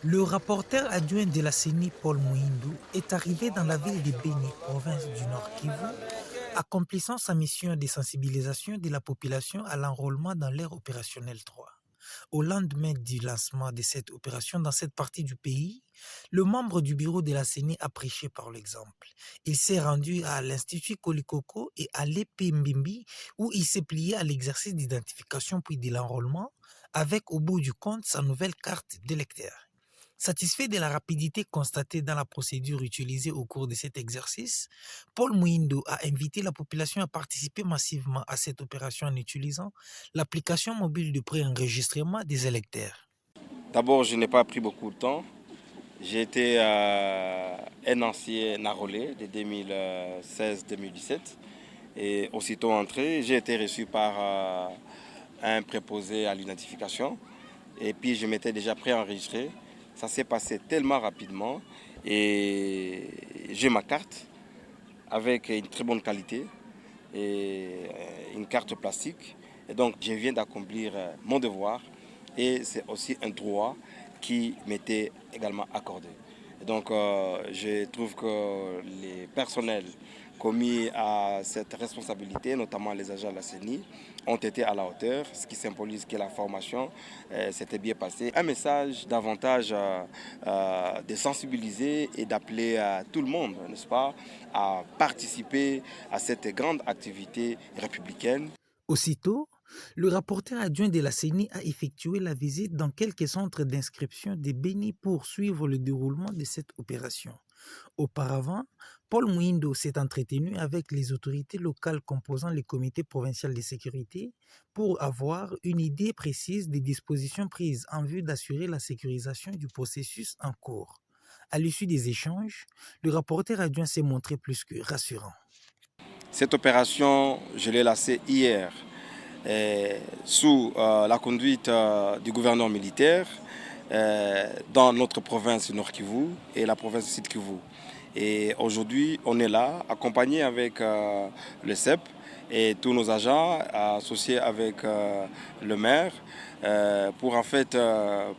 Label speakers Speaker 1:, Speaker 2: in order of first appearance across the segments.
Speaker 1: Le rapporteur adjoint de la CENI, Paul Mouindou, est arrivé dans la ville de Béni, province du Nord Kivu, accomplissant sa mission de sensibilisation de la population à l'enrôlement dans l'ère opérationnelle 3. Au lendemain du lancement de cette opération dans cette partie du pays, le membre du bureau de la CENI a prêché par l'exemple. Il s'est rendu à l'Institut Kolikoko et à l'EPMBimbi où il s'est plié à l'exercice d'identification puis de l'enrôlement avec au bout du compte sa nouvelle carte d'électeur. Satisfait de la rapidité constatée dans la procédure utilisée au cours de cet exercice, Paul Mouindo a invité la population à participer massivement à cette opération en utilisant l'application mobile de pré-enregistrement des électeurs.
Speaker 2: D'abord, je n'ai pas pris beaucoup de temps. J'ai été un ancien enrôlé de 2016-2017 et aussitôt entré, j'ai été reçu par un préposé à l'identification et puis je m'étais déjà préenregistré. Ça s'est passé tellement rapidement et j'ai ma carte avec une très bonne qualité et une carte plastique. Et donc, je viens d'accomplir mon devoir et c'est aussi un droit qui m'était également accordé. Et donc, je trouve que les personnels commis à cette responsabilité, notamment les agents de la CENI, ont été à la hauteur, ce qui symbolise que la formation s'était bien passée. Un message davantage de sensibiliser et d'appeler tout le monde, n'est-ce pas, à participer à cette grande activité républicaine.
Speaker 1: Aussitôt, le rapporteur adjoint de la CENI a effectué la visite dans quelques centres d'inscription de Béni pour suivre le déroulement de cette opération. Auparavant, Paul Mouindo s'est entretenu avec les autorités locales composant le comité provincial de sécurité pour avoir une idée précise des dispositions prises en vue d'assurer la sécurisation du processus en cours. À l'issue des échanges, le rapporteur adjoint s'est montré plus que rassurant.
Speaker 2: Cette opération, je l'ai lancée hier sous la conduite du gouverneur militaire dans notre province Nord Kivu et la province Sud Kivu. Et aujourd'hui, on est là, accompagné avec le CEP et tous nos agents, associés avec le maire, pour en fait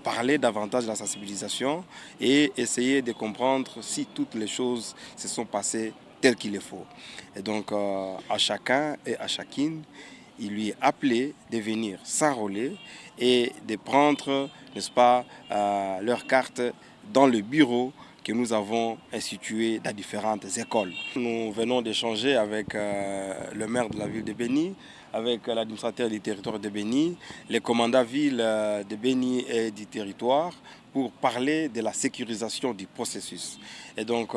Speaker 2: parler davantage de la sensibilisation et essayer de comprendre si toutes les choses se sont passées tel qu'il le faut. Et donc, à chacun et à chacune, il lui est appelé de venir s'enrôler et de prendre, n'est-ce pas, leur carte dans le bureau que nous avons institué dans différentes écoles. Nous venons d'échanger avec le maire de la ville de Béni, avec l'administrateur du territoire de Béni, les commandants villes de Béni et du territoire pour parler de la sécurisation du processus. Et donc,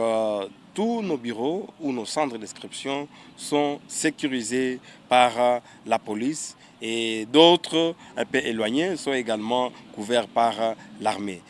Speaker 2: tous nos bureaux ou nos centres d'inscription sont sécurisés par la police et d'autres un peu éloignés sont également couverts par l'armée.